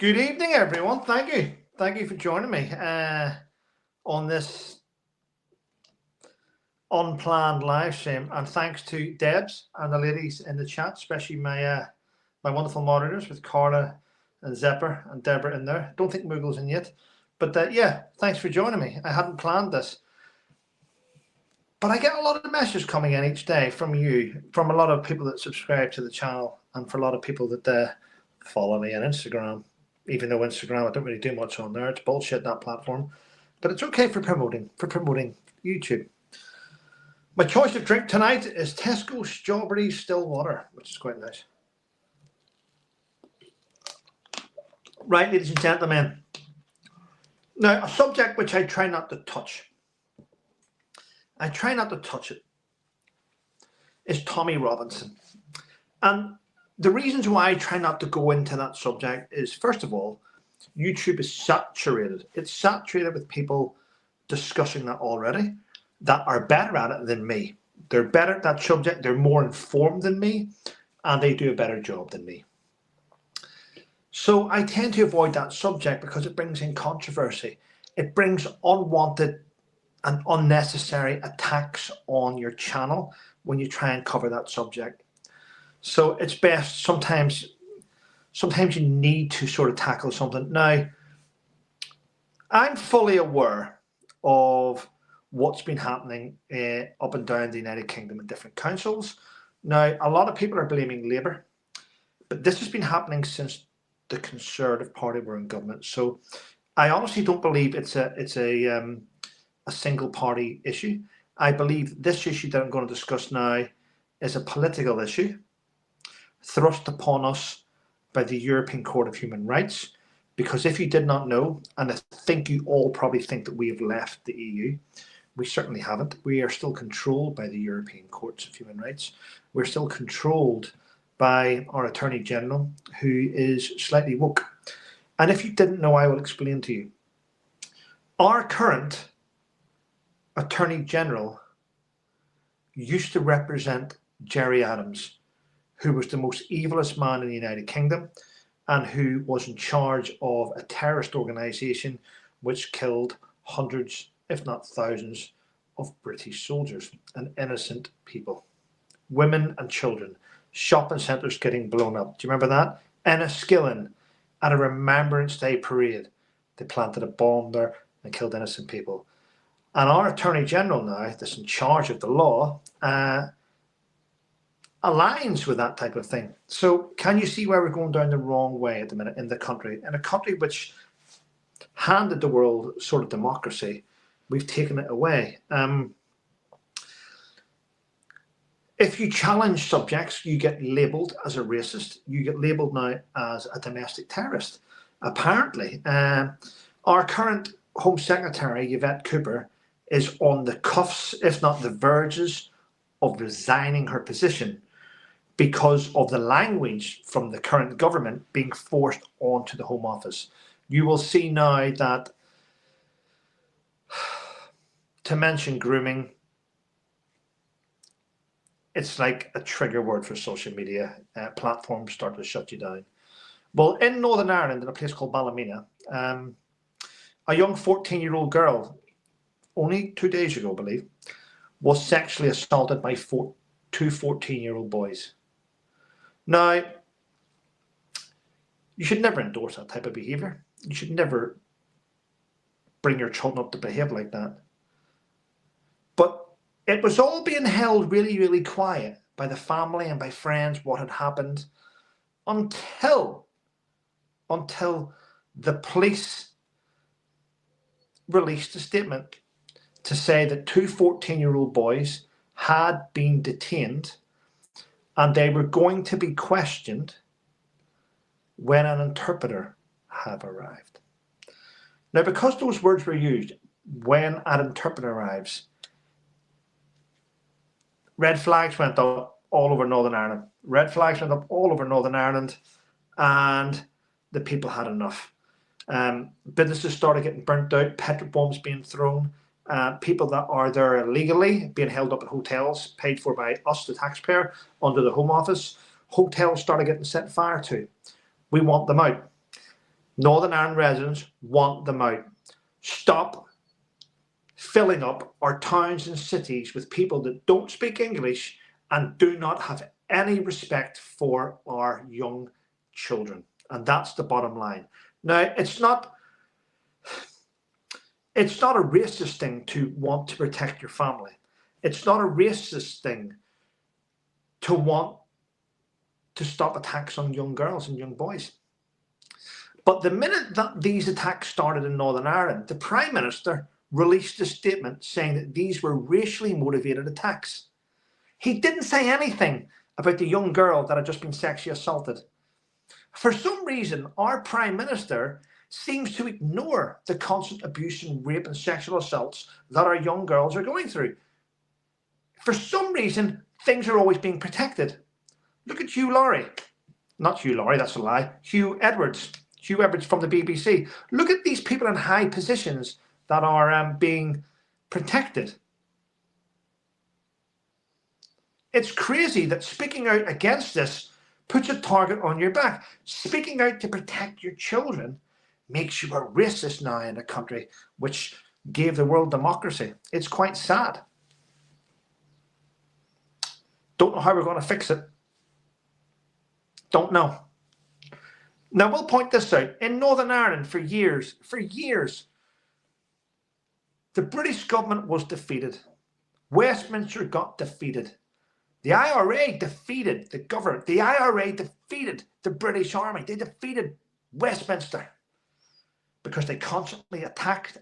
Good evening, everyone. Thank you. Thank you for joining me on this unplanned live stream. And thanks to Debs and the ladies in the chat, especially my wonderful moderators with Carla and Zepper and Deborah in there. Don't think Moogle's in yet. But yeah, thanks for joining me. I hadn't planned this. But I get a lot of messages coming in each day from you, from a lot of people that subscribe to the channel, and for a lot of people that follow me on Instagram. Even though Instagram, I don't really do much on there. It's bullshit, that platform. But it's okay for promoting YouTube. My choice of drink tonight is Tesco Strawberry Still Water, which is quite nice. Right, ladies and gentlemen. Now, a subject which I try not to touch. I try not to touch it. Is Tommy Robinson. And the reasons why I try not to go into that subject is, first of all, YouTube is saturated. It's saturated with people discussing that already that are better at it than me. They're better at that subject. They're more informed than me, and they do a better job than me. So I tend to avoid that subject because it brings in controversy. It brings unwanted and unnecessary attacks on your channel when you try and cover that subject. So it's best sometimes you need to sort of tackle something. Now, I'm fully aware of what's been happening up and down the United Kingdom in different councils. Now, a lot of people are blaming Labour, but this has been happening since the Conservative Party were in government. So I honestly don't believe it's a single party issue. I believe this issue that I'm going to discuss now is a political issue thrust upon us by the European Court of Human Rights, because if you did not know, and I think you all probably think that we have left the EU, we certainly haven't. We are still controlled by the European Courts of Human Rights. We're still controlled by our Attorney General, who is slightly woke. And if you didn't know, I will explain to you. Our current Attorney General used to represent Gerry Adams, who was the most evilest man in the United Kingdom and who was in charge of a terrorist organisation which killed hundreds, if not thousands, of British soldiers and innocent people, women and children, shopping centres getting blown up. Do you remember that? Enniskillen, at a Remembrance Day parade, they planted a bomb there and killed innocent people. And our Attorney General now, that's in charge of the law, aligns with that type of thing. So can you see where we're going down the wrong way at the minute in the country? In a country which handed the world sort of democracy, we've taken it away. If you challenge subjects, you get labelled as a racist. You get labelled now as a domestic terrorist. Apparently, our current Home Secretary, Yvette Cooper, is on the cuffs, if not the verges, of resigning her position because of the language from the current government being forced onto the Home Office. You will see now that, to mention grooming, it's like a trigger word for social media. Platforms start to shut you down. Well, in Northern Ireland, in a place called Ballymena, a young 14-year-old girl, only 2 days ago, I believe, was sexually assaulted by two 14-year-old boys. Now, you should never endorse that type of behaviour. You should never bring your children up to behave like that. But it was all being held really, really quiet by the family and by friends what had happened until the police released a statement to say that two 14-year-old boys had been detained and they were going to be questioned when an interpreter had arrived. Now, because those words were used, when an interpreter arrives, red flags went up all over Northern Ireland. Red flags went up all over Northern Ireland, and the people had enough. Businesses started getting burnt out, petrol bombs being thrown, people that are there illegally being held up at hotels paid for by us, the taxpayer, under the Home Office. Hotels started getting set fire to. We want them out. Northern Ireland residents want them out. Stop filling up our towns and cities with people that don't speak English and do not have any respect for our young children. And that's the bottom line. Now, it's not a racist thing to want to protect your family. It's not a racist thing to want to stop attacks on young girls and young boys. But the minute that these attacks started in Northern Ireland, the Prime Minister released a statement saying that these were racially motivated attacks. He didn't say anything about the young girl that had just been sexually assaulted. For some reason, our Prime Minister seems to ignore the constant abuse and rape and sexual assaults that our young girls are going through. For some reason, things are always being protected. Look at Hugh Laurie. Not Hugh Laurie, that's a lie. Hugh Edwards. Hugh Edwards from the BBC. Look at these people in high positions that are being protected. It's crazy that speaking out against this puts a target on your back. Speaking out to protect your children makes you a racist now in a country which gave the world democracy. It's quite sad. Don't know how we're going to fix it. Don't know. Now, we'll point this out. In Northern Ireland, for years, the British government was defeated. Westminster got defeated. The IRA defeated the government. The IRA defeated the British Army. They defeated Westminster because they constantly attacked.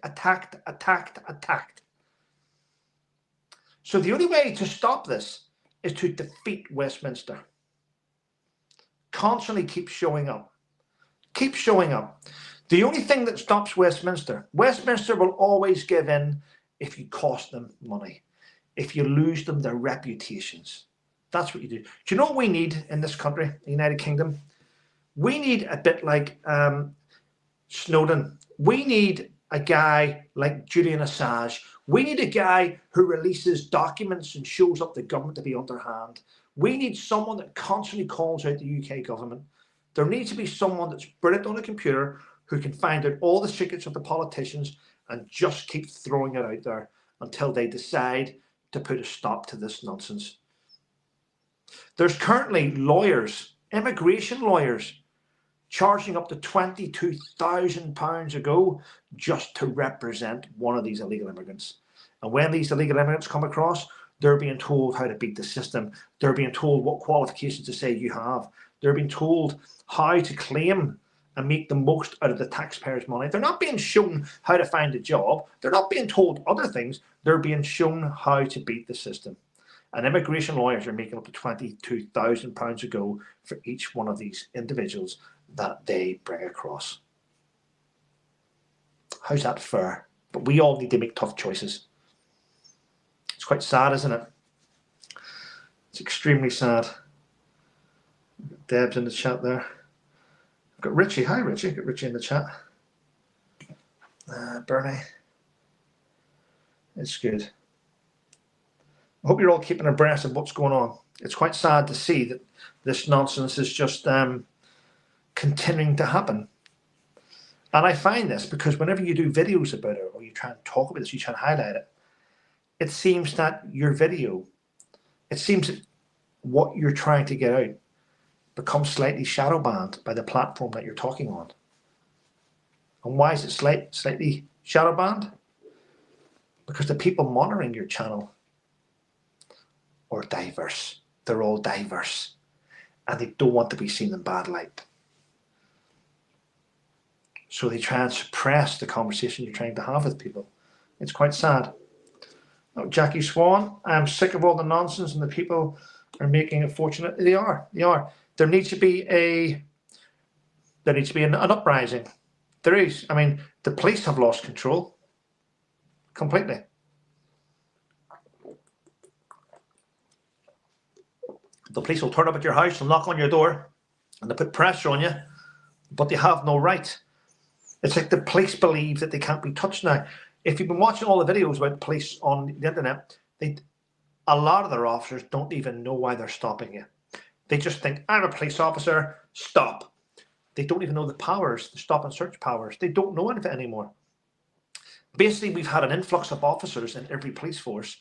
So the only way to stop this is to defeat Westminster. Constantly keep showing up. Keep showing up. The only thing that stops Westminster will always give in if you cost them money, if you lose them their reputations. That's what you do. Do you know what we need in this country, the United Kingdom? We need a bit like Snowden. We need a guy like Julian Assange. We need a guy who releases documents and shows up the government to be underhand. We need someone that constantly calls out the UK government. There needs to be someone that's brilliant on a computer who can find out all the secrets of the politicians and just keep throwing it out there until they decide to put a stop to this nonsense. There's currently lawyers, immigration lawyers, charging up to £22,000 a go just to represent one of these illegal immigrants. And when these illegal immigrants come across, they're being told how to beat the system. They're being told what qualifications to say you have. They're being told how to claim and make the most out of the taxpayers' money. They're not being shown how to find a job. They're not being told other things. They're being shown how to beat the system. And immigration lawyers are making up to £22,000 a go for each one of these individuals that they bring across. How's that fair? But we all need to make tough choices. It's quite sad, isn't it? It's extremely sad. Deb's in the chat there. I've got Richie. Hi, Richie. Got Richie in the chat. Bernie. It's good. I hope you're all keeping abreast of what's going on. It's quite sad to see that this nonsense is just continuing to happen. And I find this because whenever you do videos about it or you try and talk about this, you try and highlight it, it seems that your video, it seems that what you're trying to get out becomes slightly shadow banned by the platform that you're talking on. And why is it slightly shadow banned? Because the people monitoring your channel are diverse. They're all diverse. And they don't want to be seen in bad light. So they try and suppress the conversation you're trying to have with people. It's quite sad. Oh, Jackie Swan, I'm sick of all the nonsense and the people are making it fortunate. They are. There needs to be an uprising. There is. I mean, the police have lost control completely. The police will turn up at your house and knock on your door and they put pressure on you, but they have no right. It's like the police believe that they can't be touched now. If you've been watching all the videos about police on the internet, a lot of their officers don't even know why they're stopping you. They just think, I'm a police officer, stop. They don't even know the powers, the stop and search powers. They don't know anything anymore. Basically, we've had an influx of officers in every police force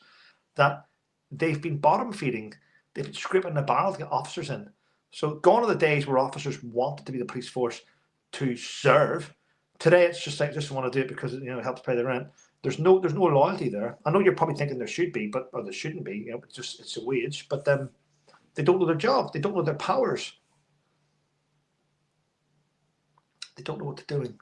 that they've been bottom feeding. They've been scraping the barrel to get officers in. So gone are the days where officers wanted to be the police force to serve. Today it's just like just want to do it because it helps pay the rent. There's no loyalty there. I know you're probably thinking there should be, or there shouldn't be. It's a wage, but they don't know their job. They don't know their powers. They don't know what they're doing.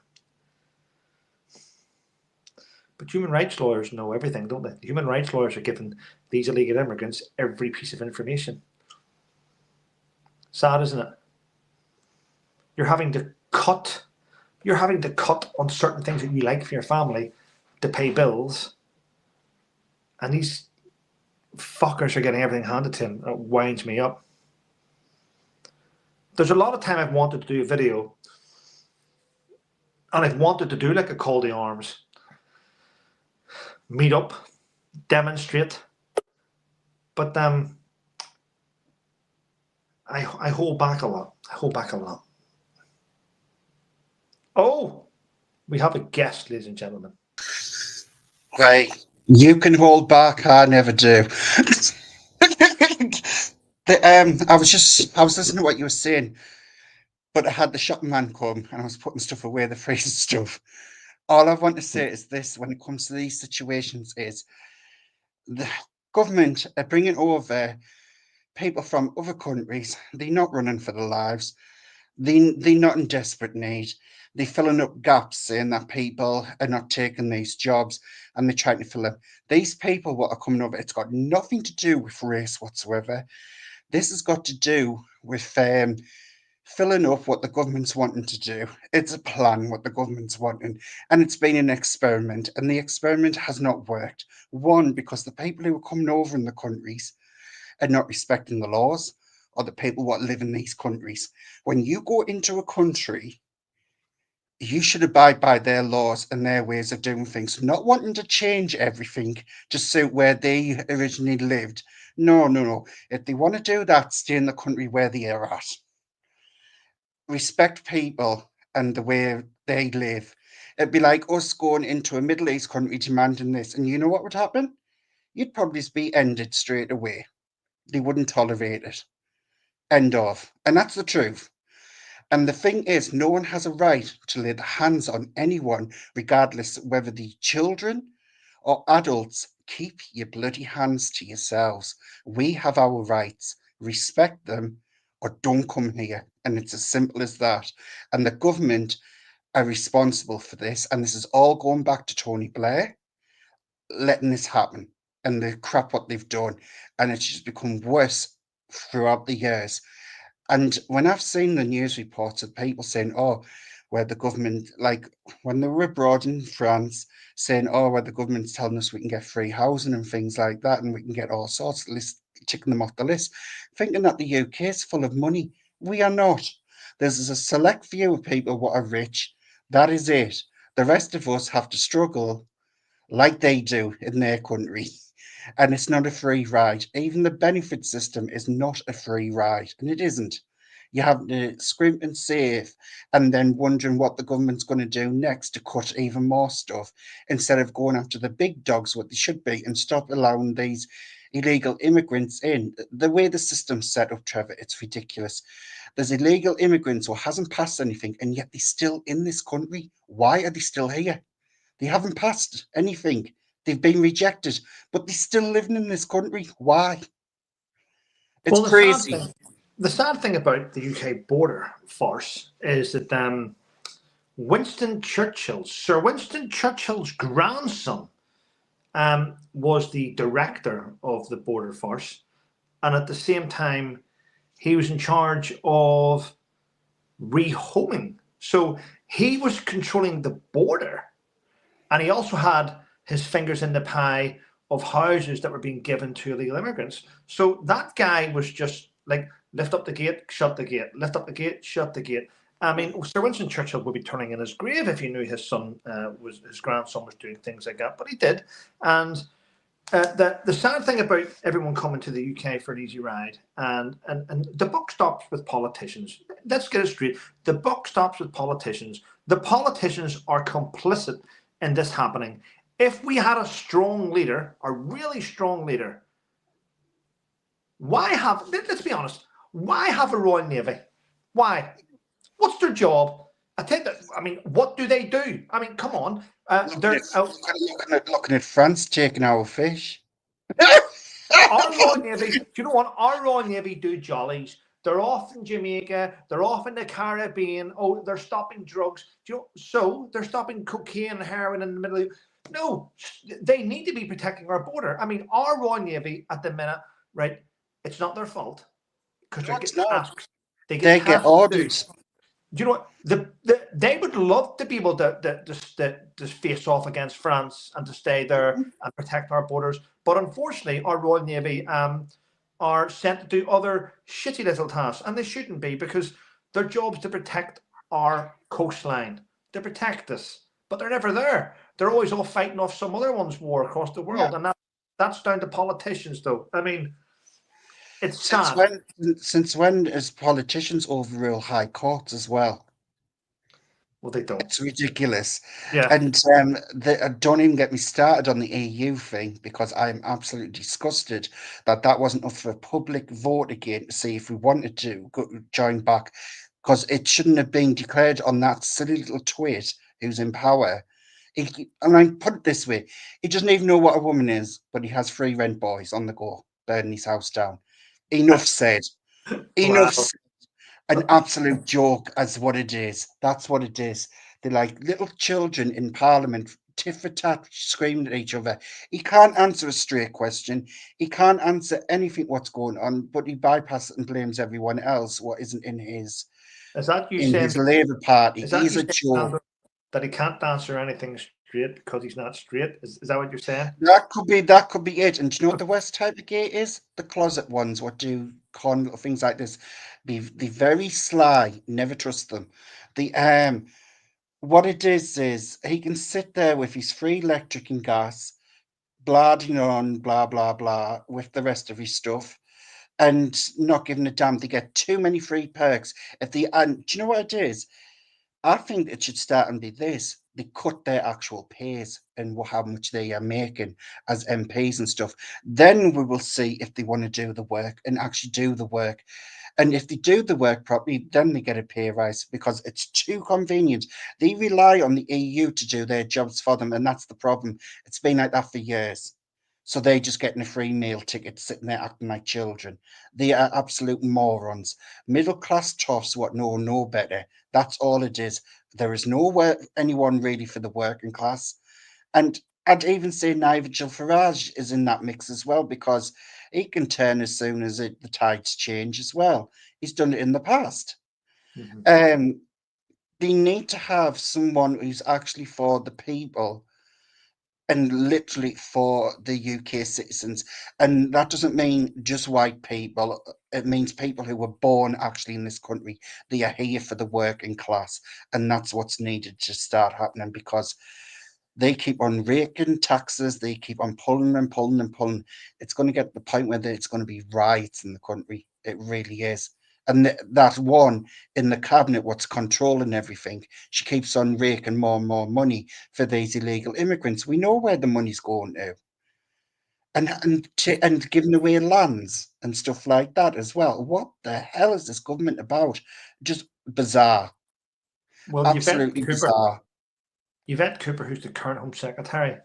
But human rights lawyers know everything, don't they? Human rights lawyers are giving these illegal immigrants every piece of information. Sad, isn't it? You're having to cut on certain things that you like for your family to pay bills, and these fuckers are getting everything handed to them. It winds me up. There's a lot of time I've wanted to do a video, and I've wanted to do like a call to arms, meet up, demonstrate, but I hold back a lot. Oh, we have a guest, ladies and gentlemen. Right, you can hold back. I never do. I was listening to what you were saying, but I had the shopping man come and I was putting stuff away, the freezer stuff. All I want to say is this: when it comes to these situations, is the government are bringing over people from other countries. They're not running for their lives. They're not in desperate need. They're filling up gaps, saying that people are not taking these jobs, and they're trying to fill them. These people, what are coming over, it's got nothing to do with race whatsoever. This has got to do with filling up what the government's wanting to do. It's a plan, what the government's wanting, and it's been an experiment, and the experiment has not worked. One, because the people who are coming over in the countries are not respecting the laws, or the people what live in these countries. When you go into a country, you should abide by their laws and their ways of doing things, not wanting to change everything to suit where they originally lived. No. If they want to do that, stay in the country where they are at. Respect people and the way they live. It'd be like us going into a Middle East country demanding this, and you know what would happen? You'd probably be ended straight away. They wouldn't tolerate it. End of. And that's the truth. And the thing is, no one has a right to lay their hands on anyone, regardless whether they're children or adults. Keep your bloody hands to yourselves. We have our rights. Respect them or don't come here. And it's as simple as that. And the government are responsible for this. And this is all going back to Tony Blair letting this happen and the crap what they've done. And it's just become worse throughout the years. And when I've seen the news reports of people saying, oh, where the government, like when they were abroad in France, saying, oh, where the government's telling us we can get free housing and things like that, and we can get all sorts of list, ticking them off the list, thinking that the UK is full of money. We are not. There's a select few of people what are rich. That is it. The rest of us have to struggle like they do in their country. And it's not a free ride. Even the benefit system is not a free ride, and it isn't. You have to scrimp and save, and then wondering what the government's going to do next to cut even more stuff, instead of going after the big dogs, what they should be, and stop allowing these illegal immigrants in. The way the system's set up, Trevor, it's ridiculous. There's illegal immigrants who hasn't passed anything, and yet they're still in this country. Why are they still here? They haven't passed anything. They've been rejected, but they're still living in this country. Why? It's Well, crazy. the sad thing about the UK border farce is that Sir Winston Churchill's grandson, was the director of the border farce, and at the same time, he was in charge of rehoming. So he was controlling the border, and he also had his fingers in the pie of houses that were being given to illegal immigrants. So that guy was just like, lift up the gate, shut the gate, lift up the gate, shut the gate. I mean, Sir Winston Churchill would be turning in his grave if he knew his grandson was doing things like that, but he did. And The sad thing about everyone coming to the UK for an easy ride, and the buck stops with politicians. Let's get it straight. The buck stops with politicians. The politicians are complicit in this happening. If we had a strong leader, a really strong leader, why have? Let's be honest. Why have a Royal Navy? Why? What's their job? I think that. I mean, what do they do? I mean, come on. Looking at France taking our fish. Our Royal Navy, do you know what? Our Royal Navy do jollies. They're off in Jamaica. They're off in the Caribbean. Oh, they're stopping drugs. Do you know? So they're stopping cocaine and heroin in the Middle East. No, they need to be protecting our border. I mean, our Royal Navy at the minute, right? It's not their fault because they're getting tasks. They get tasks orders. Do you know what? They would love to be able to face off against France and to stay there and protect our borders. But unfortunately, our Royal Navy are sent to do other shitty little tasks, and they shouldn't be, because their job is to protect our coastline, to protect us. But they're never there. They're always all fighting off some other one's war across the world, and that's down to politicians, though. I mean, it's sad. Since when is politicians overrule high courts as well? Well, they don't. It's ridiculous. Yeah. And don't even get me started on the EU thing, because I'm absolutely disgusted that wasn't up for a public vote again to see if we wanted to join back, because it shouldn't have been declared on that silly little twit who's in power. And I put it this way, he doesn't even know what a woman is, but he has 3 rent boys on the go, burning his house down. Enough said. Enough Wow. said. An absolute joke as what it is. That's what it is. They're like little children in Parliament, tit for tat, screaming at each other. He can't answer a straight question. He can't answer anything what's going on, but he bypasses and blames everyone else what isn't in his Labour Party. He's a joke. That he can't answer anything straight because he's not straight? Is that what you're saying? That could be it. And do you know what the worst type of gay is? The closet ones, what do con little things like this. Be very sly, never trust them. The what it is he can sit there with his free electric and gas, bladding on, blah blah blah, with the rest of his stuff, and not giving a damn. They get too many free perks. And do you know what it is? I think it should start and be this. They cut their actual pays and how much they are making as MPs and stuff. Then we will see if they want to do the work and actually do the work. And if they do the work properly, then they get a pay rise, because it's too convenient. They rely on the EU to do their jobs for them, and that's the problem. It's been like that for years. So they're just getting a free meal ticket, sitting there acting like children. They are absolute morons. Middle class toffs what know no better. That's all it is. There is anyone really for the working class. And I'd even say Nigel Farage is in that mix as well, because he can turn as soon as the tides change as well. He's done it in the past. They need to have someone who's actually for the people and literally for the UK citizens. And that doesn't mean just white people. It means people who were born actually in this country. They are here for the working class. And that's what's needed to start happening, because they keep on raking taxes. They keep on pulling and pulling and pulling. It's going to get to the point where it's going to be riots in the country. It really is. And that one in the cabinet, what's controlling everything, she keeps on raking more and more money for these illegal immigrants. We know where the money's going to, and giving away lands and stuff like that as well. What the hell is this government about? Just bizarre. Well, absolutely bizarre. Yvette Cooper, who's the current Home Secretary,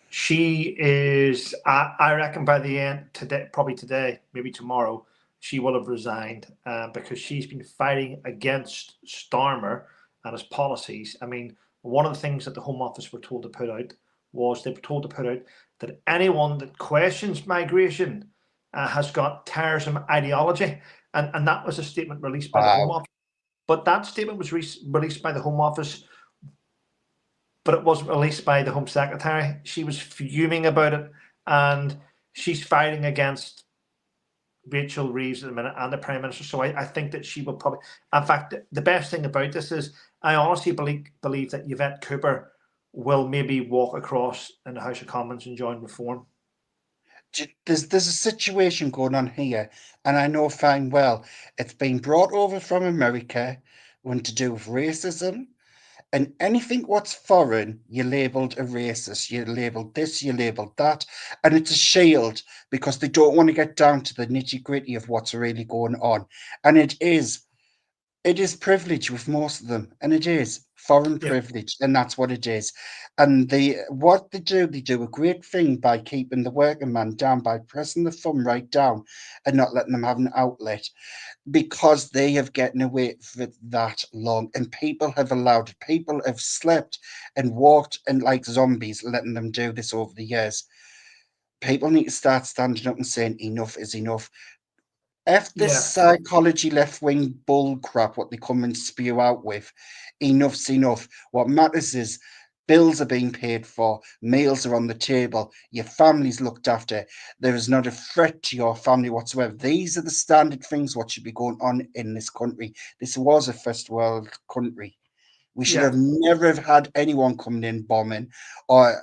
she is, I reckon, by the end today, probably today, maybe tomorrow, she will have resigned, because she's been fighting against Starmer and his policies. I mean, one of the things that the Home Office were told to put out was they were told to put out that anyone that questions migration has got terrorism ideology, and that was a statement released by the Home Office. But that statement was released by the Home Office, but it wasn't released by the Home Secretary. She was fuming about it, and she's fighting against Rachel Reeves at the minute and the Prime Minister. So I think that she will probably, in fact, the best thing about this is I honestly believe that Yvette Cooper will maybe walk across in the House of Commons and join Reform. There's a situation going on here, and I know fine well it's been brought over from America, when to do with racism, and anything what's foreign, you're labelled a racist, you're labelled this, you're labelled that, and it's a shield because they don't want to get down to the nitty gritty of what's really going on. And it is privilege with most of them, and it is foreign Yeah, privilege, and that's what it is. And what they do a great thing by keeping the working man down, by pressing the thumb right down and not letting them have an outlet, because they have gotten away for that long, and people have allowed it. People have slept and walked and like zombies, letting them do this over the years. People need to start standing up and saying enough is enough. F this yeah. psychology left wing bull crap, what they come and spew out with. Enough's enough. What matters is bills are being paid for, meals are on the table, your family's looked after, there is not a threat to your family whatsoever. These are the standard things what should be going on in this country. This was a first world country. We should Yeah. have never have had anyone coming in bombing, or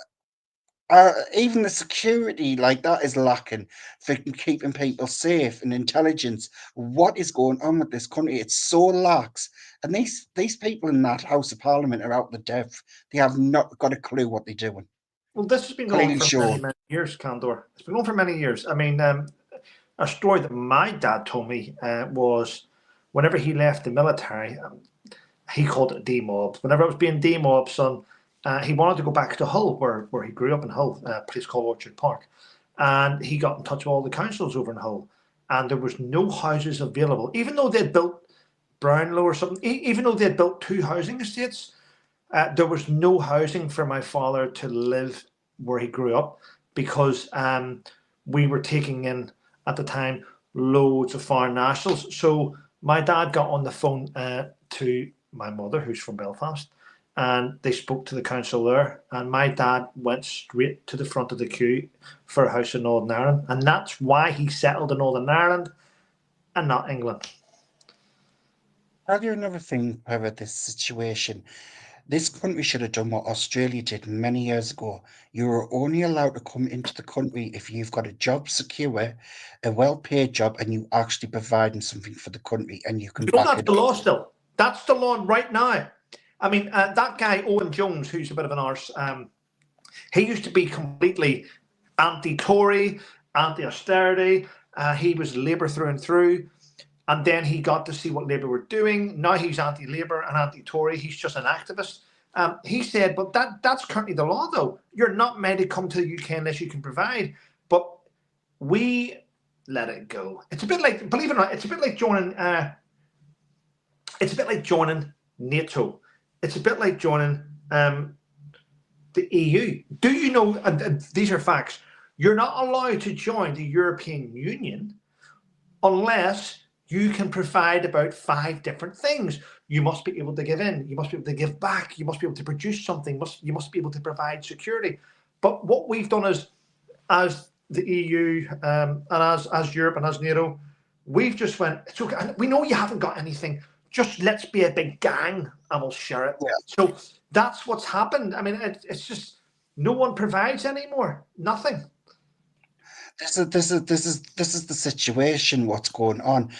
even the security like that is lacking for keeping people safe, and intelligence. What is going on with this country? It's so lax, and these people in that House of Parliament are out the depth. They have not got a clue what they're doing. Well, this has been going on Clearly for many, shown. many years, Candor. It's been going on for many years. I mean, a story that my dad told me was whenever he left the military, he called it demobbed. Whenever it was being demobbed, son, he wanted to go back to Hull, where he grew up in Hull, a place called Orchard Park. And he got in touch with all the councils over in Hull. And there was no houses available, even though they'd built Brownlow or something, even though they'd built two housing estates, there was no housing for my father to live where he grew up because we were taking in at the time loads of foreign nationals. So my dad got on the phone to my mother, who's from Belfast, and they spoke to the council there. And my dad went straight to the front of the queue for a house in Northern Ireland, and that's why he settled in Northern Ireland and not England. Tell you another thing about this situation. This country should have done what Australia did many years ago. You are only allowed to come into the country if you've got a job secure, a well-paid job, and you actually providing something for the country, and you can You know back that's it the up. law still. That's the law right now. I mean, that guy Owen Jones, who's a bit of an arse, he used to be completely anti-Tory, anti-austerity. He was Labour through and through, and then he got to see what Labour were doing. Now he's anti-Labour and anti-Tory. He's just an activist. He said, but that's currently the law, though. You're not meant to come to the UK unless you can provide. But we let it go. It's a bit like, believe it or not, it's a bit like joining. It's a bit like joining NATO. It's a bit like joining the EU. Do you know? And these are facts. You're not allowed to join the European Union unless you can provide about five different things. You must be able to give in. You must be able to give back. You must be able to produce something. You must be able to provide security. But what we've done is, as the EU and as Europe and as NATO, we've just went. It's okay. And we know you haven't got anything. Just let's be a big gang and we'll share it. Yeah. So that's what's happened. I mean, it's just no one provides anymore. Nothing. This is the situation. What's going on?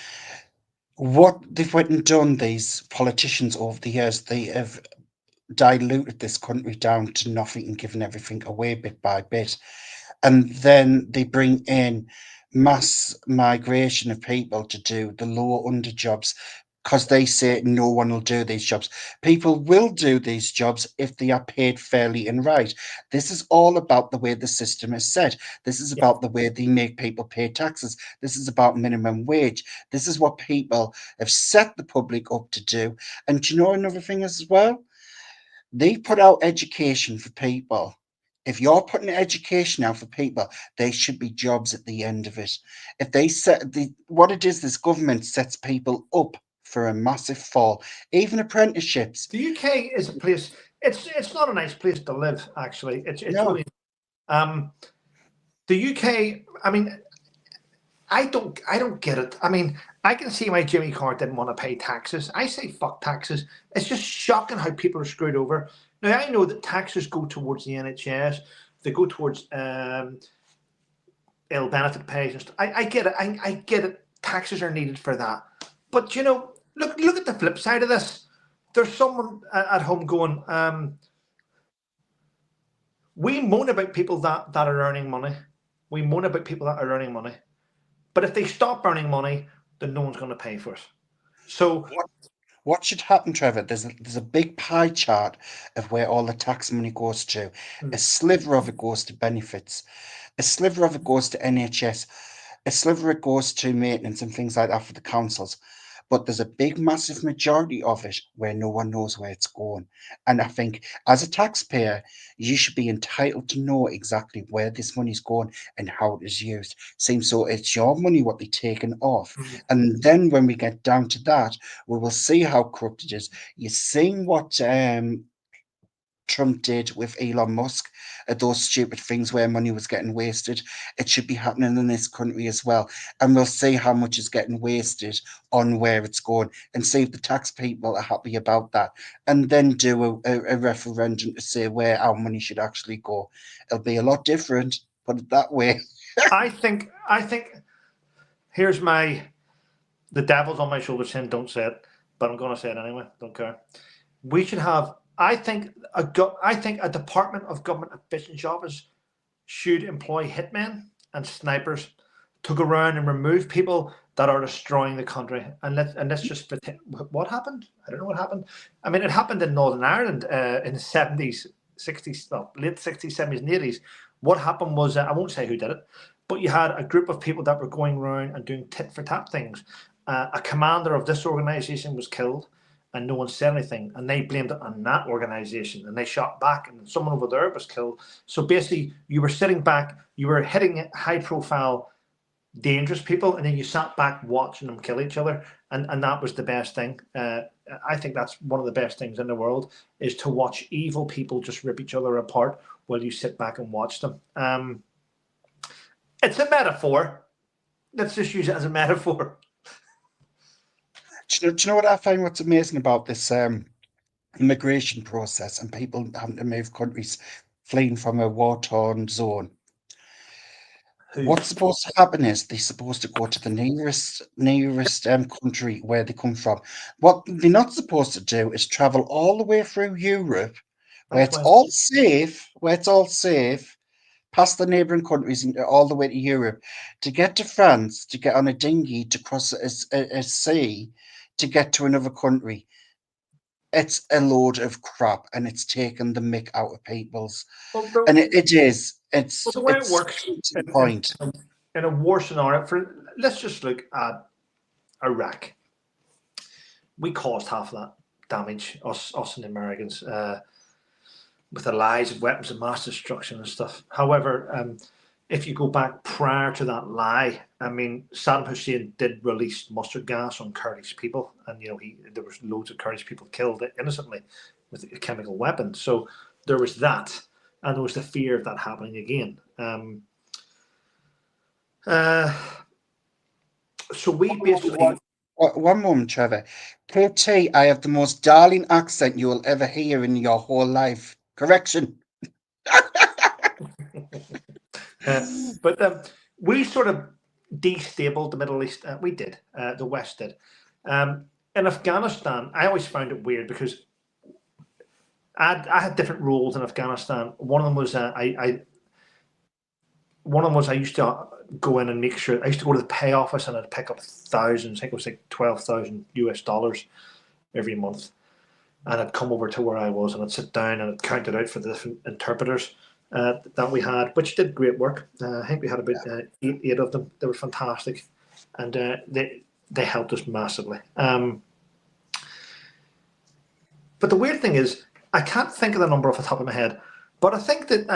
What they've went and done, these politicians over the years, they have diluted this country down to nothing and given everything away bit by bit. And then they bring in mass migration of people to do the lower under jobs, because they say no one will do these jobs. People will do these jobs if they are paid fairly and right. This is all about the way the system is set. This is Yeah. about the way they make people pay taxes. This is about minimum wage. This is what people have set the public up to do. And do you know another thing as well? They put out education for people. If you're putting education out for people, there should be jobs at the end of it. If they set what it is, this government sets people up for a massive fall. Even apprenticeships. The UK is a place. It's not a nice place to live. Actually, it's No, really. Um, the UK. I mean, I don't get it. I mean, I can see why Jimmy Carr didn't want to pay taxes. I say fuck taxes. It's just shocking how people are screwed over. Now I know that taxes go towards the NHS, they go towards ill benefit pays and stuff. I get it. I get it. Taxes are needed for that. But you know, look at the flip side of this. There's someone at home going, we moan about people that are earning money. We moan about people that are earning money. But if they stop earning money, then no one's going to pay for it. So What should happen, Trevor? There's a big pie chart of where all the tax money goes to. A sliver of it goes to benefits. A sliver of it goes to NHS. A sliver of it goes to maintenance and things like that for the councils. But there's a big, massive majority of it where no one knows where it's going. And I think as a taxpayer, you should be entitled to know exactly where this money's going and how it is used. Seems so it's your money what they're taking off. And then when we get down to that, we will see how corrupt it is. You're seeing what Trump did with Elon Musk, those stupid things where money was getting wasted. It should be happening in this country as well. And we'll see how much is getting wasted on where it's going and see if the tax people are happy about that. And then do a referendum to say where our money should actually go. It'll be a lot different, put it that way. I think here's the devil's on my shoulder saying don't say it, but I'm going to say it anyway. Don't care. We should have. I think a Department of Government Efficiency Office should employ hitmen and snipers to go around and remove people that are destroying the country. And let's just pretend what happened. I don't know what happened. I mean, it happened in Northern Ireland in the 70s, 60s, no, late 60s, 70s, and 80s. What happened was I won't say who did it, but you had a group of people that were going around and doing tit for tat things. A commander of this organization was killed and no one said anything, and they blamed it on that organization, and they shot back, and someone over there was killed. So basically, you were sitting back, you were hitting high-profile, dangerous people, and then you sat back watching them kill each other, and that was the best thing. I think that's one of the best things in the world is to watch evil people just rip each other apart while you sit back and watch them. It's a metaphor. Let's just use it as a metaphor. Do you know what I find what's amazing about this immigration process and people having to move countries fleeing from a war-torn zone? Who? What's supposed to happen is they're supposed to go to the nearest country where they come from. What they're not supposed to do is travel all the way through Europe, where That's it's why. all safe, past the neighbouring countries and all the way to Europe, to get to France, to get on a dinghy to cross a sea, to get to another country. It's a load of crap, and it's taken the mick out of people's. Well, And it is. the way it It's works to the in, point. in a war scenario, let's just look at Iraq. We caused half of that damage, us and the Americans, with the lies of weapons of mass destruction and stuff. However, if you go back prior to that lie, I mean, Saddam Hussein did release mustard gas on Kurdish people, and there was loads of Kurdish people killed innocently with a chemical weapon. So there was that, and there was the fear of that happening again. So we basically. One moment, Trevor. KT, I have the most darling accent you will ever hear in your whole life. Correction. But we sort of destabilized the Middle East. We did. The West did. In Afghanistan, I always found it weird because I had different roles in Afghanistan. One of them was I used to go in and make sure. I used to go to the pay office and I'd pick up thousands. I think it was like $12,000 every month, and I'd come over to where I was and I'd sit down and I'd count it out for the different interpreters that we had, which did great work. I think we had about eight of them. They were fantastic, and they helped us massively. But the weird thing is, I can't think of the number off the top of my head, but I think that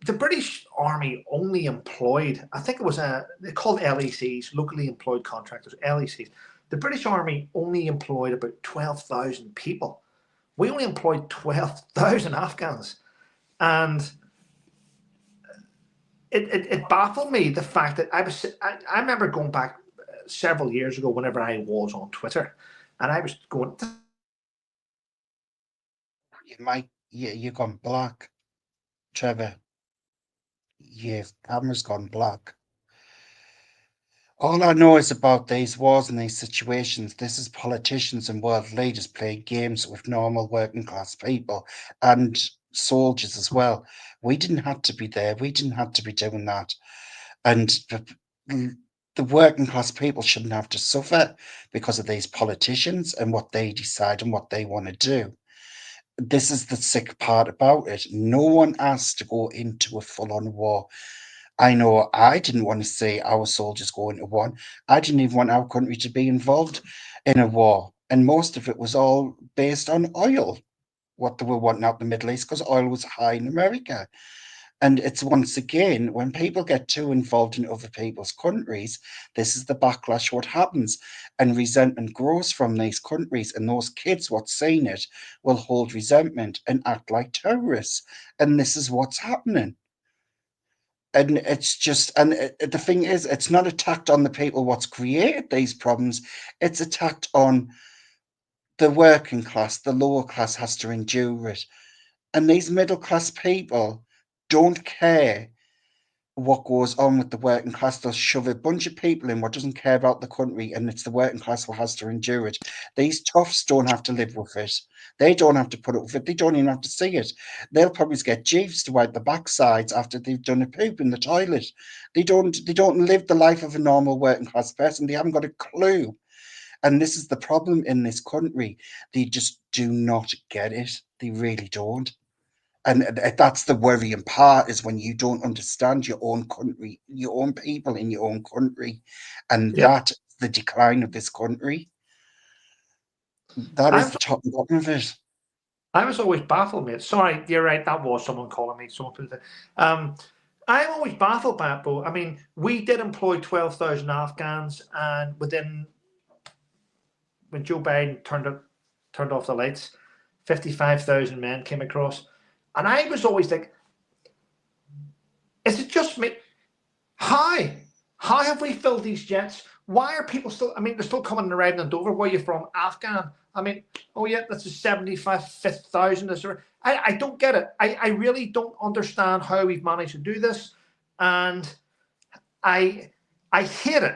the British Army only employed, I think it was they called LECs, locally employed contractors, LECs. The British Army only employed about 12,000 people. We only employed 12,000 Afghans. And it baffled me the fact that I remember going back several years ago whenever I was on Twitter, and I was going, this is ridiculous. You might, you gone black, Trevor. Your camera's gone black. All I know is about these wars and these situations. This is politicians and world leaders playing games with normal working class people and soldiers as well. We didn't have to be there. We didn't have to be doing that. And the working class people shouldn't have to suffer because of these politicians and what they decide and what they want to do. This is the sick part about it. No one asked to go into a full on war. I know I didn't want to see our soldiers go into one. I didn't even want our country to be involved in a war. And most of it was all based on oil, what they were wanting out the Middle East, because oil was high in America. And it's once again, when people get too involved in other people's countries, this is the backlash what happens. And resentment grows from these countries. And those kids what's seen it will hold resentment and act like terrorists. And this is what's happening. And it's just, and the thing is, it's not attacked on the people what's created these problems. It's attacked on the working class. The lower class has to endure it, and these middle class people don't care what goes on with the working class. They'll shove a bunch of people in what doesn't care about the country, and it's the working class who has to endure it. These toughs don't have to live with it. They don't have to put up with it. They don't even have to see it. They'll probably get chiefs to wipe the backsides after they've done a poop in the toilet. They don't live the life of a normal working class person. They haven't got a clue. And this is the problem in this country. They just do not get it. They really don't. And that's the worrying part, is when you don't understand your own country, your own people in your own country, and Yep. that the decline of this country. That I is was the top and bottom of it. I was always baffled, mate. Sorry, you're right. That was someone calling me. Someone put it. Um, I'm always baffled by it, bro. I mean, we did employ 12,000 Afghans, and within when Joe Biden turned off the lights, 55,000 men came across, and I was always like, is it just me? How? How have we filled these jets? Why are people still? I mean, they're still coming and arriving in Dover. Where are you from? Afghan. I mean, oh yeah, that's a 75,000. I don't get it. I really don't understand how we've managed to do this, and I I hate it.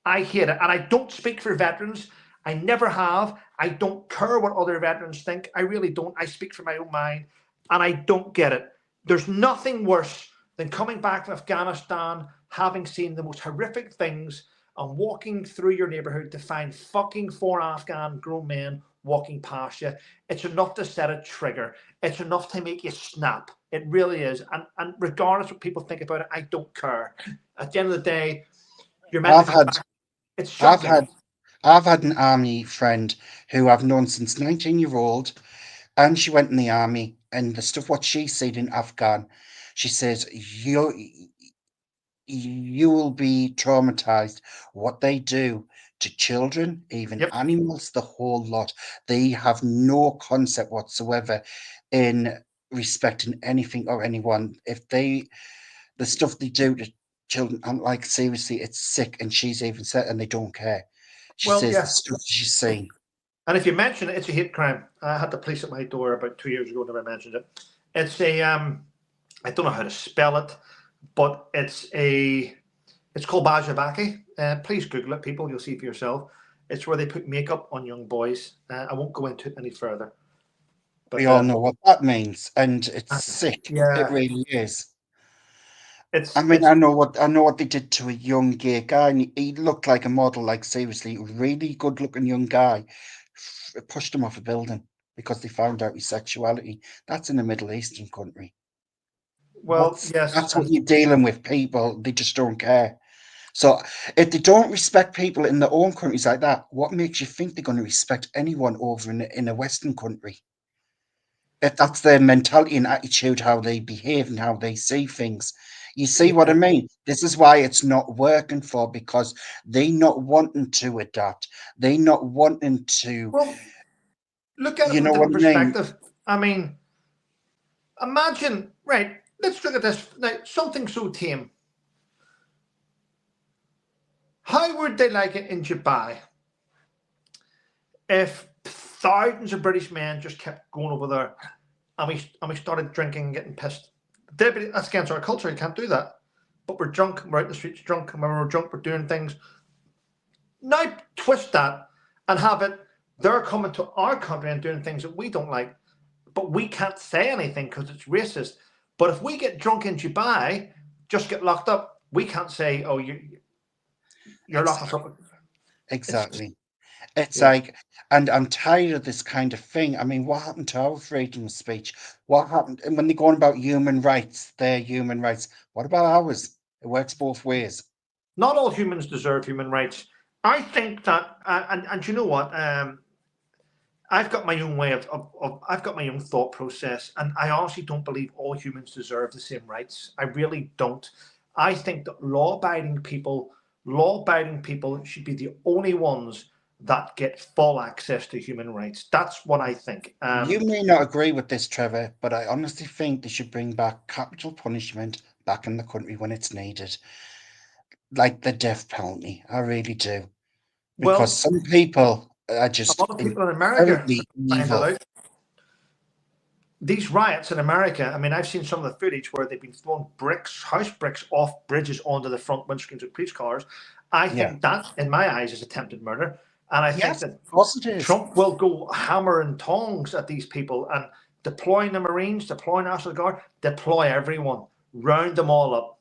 I hate it. And I don't speak for veterans. I never have. I don't care what other veterans think. I really don't. I speak from my own mind, and I don't get it. There's nothing worse than coming back from Afghanistan, having seen the most horrific things, and walking through your neighborhood to find fucking four Afghan grown men walking past you. It's enough to set a trigger. It's enough to make you snap. It really is. And regardless of what people think about it, I don't care. At the end of the day, you're meant to I've come had back. It's I've shocking. had I've had an army friend who I've known since 19-year-old, and she went in the army, and the stuff what she said in Afghan, she says you will be traumatized. What they do to children, even Yep. animals, the whole lot. They have no concept whatsoever in respecting anything or anyone. If they, the stuff they do to children, I'm like, seriously, it's sick. And she's even said, and they don't care. She Well, says the yeah. stuff she's seen. And if you mention it, it's a hate crime. I had the police at my door about 2 years ago. Never mentioned it. It's a I don't know how to spell it, but it's called Bajabaki. Please Google it, people. You'll see for yourself. It's where they put makeup on young boys. I won't go into it any further. We But all know what that means, and it's sick. It yeah, really is. I it's mean, it's I know what they did to a young gay guy, and he looked like a model, like seriously, really good-looking young guy. Pushed him off a building because they found out his sexuality. That's in a Middle Eastern country. well, yes, That's what and you're dealing with. People, they just don't care. So if they don't respect people in their own countries like that, what makes you think they're going to respect anyone over in a Western country? If that's their mentality and attitude, how they behave and how they see things. You see what I yeah. mean? This is why it's not working for, because they not wanting to adapt. They not wanting to, Well, look at it you from a know what different I mean? perspective. I mean, imagine, right? let's look at this now. Something so tame. How would they like it in Dubai if thousands of British men just kept going over there and we started drinking and getting pissed? That's against our culture. You can't do that. But we're drunk. We're out in the streets drunk. And when we're drunk, we're doing things. Now twist that and have it. They're coming to our country and doing things that we don't like, but we can't say anything because it's racist. But if we get drunk in Dubai, just get locked up, we can't say, "Oh, you're locked up." Exactly. It's Yeah. like, and I'm tired of this kind of thing. I mean, what happened to our freedom of speech? What happened? And when they're going about human rights, their human rights, what about ours? It works both ways. Not all humans deserve human rights. I think that, and you know what? I've got my own way I've got my own thought process, and I honestly don't believe all humans deserve the same rights. I really don't. I think that law-abiding people should be the only ones that get full access to human rights. That's what I think. You may not agree with this, Trevor, but I honestly think they should bring back capital punishment back in the country when it's needed, like the death penalty. I really do. Because Well, some people are a just lot of people in America incredibly find that evil. out. These riots in America, I mean, I've seen some of the footage where they've been throwing house bricks off bridges onto the front windscreens of police cars. I Yeah. think that, in my eyes, is attempted murder. And I think Yes, that of course it is. Trump will go hammer and tongs at these people and deploying the Marines, deploy National Guard, deploy everyone, round them all up,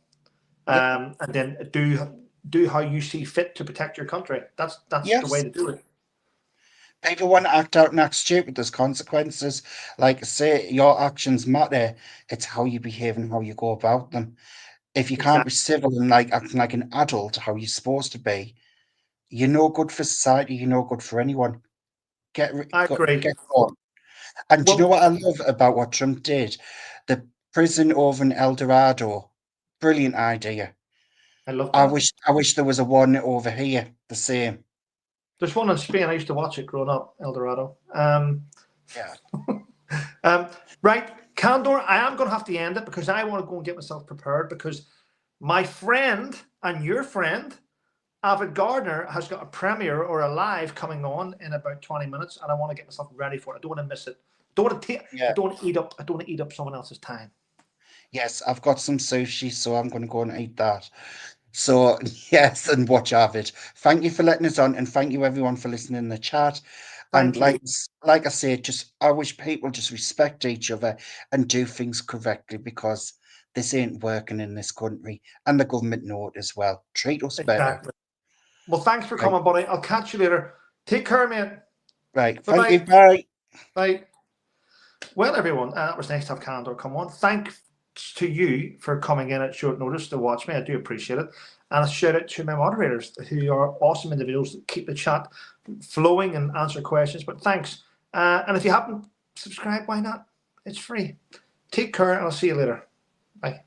Yep. and then do how you see fit to protect your country. That's the way Yes. to do it. People want to act out and act stupid. There's consequences. Like, say your actions matter. It's how you behave and how you go about them. If you can't be Exactly. civil and like acting like an adult, how you're supposed to be, you're no good for society. You're no good for anyone. I agree. Get on. And do you know Well, what I love about what Trump did? The prison over in El Dorado. Brilliant idea. I love that. I wish there was a one over here. The same. There's one in Spain. I used to watch it growing up, El Dorado. Yeah. Right, Candor, I am going to have to end it because I want to go and get myself prepared because my friend and your friend, Avid Gardner, has got a premiere or a live coming on in about 20 minutes, and I want to get myself ready for it. I don't want to miss it. Don't want to take. Yeah. I don't want to eat up. I don't want to eat up someone else's time. Yes, I've got some sushi, so I'm going to go and eat that. So, yes, and watch Avid. Thank you for letting us on, and thank you everyone for listening in the chat. And Thank you. like I said, just I wish people just respect each other and do things correctly because this ain't working in this country, and the government know it as well. Treat us better. Exactly. Well, thanks for Right, coming, buddy. I'll catch you later. Take care, mate. right. Bye Thank you. bye. Bye. Bye. Well, everyone, it was nice to have Candor come on. Thanks to you for coming in at short notice to watch me. I do appreciate it. And a shout out to my moderators who are awesome individuals that keep the chat flowing and answer questions. But thanks. And if you haven't subscribed, why not? It's free. Take care, and I'll see you later. Bye.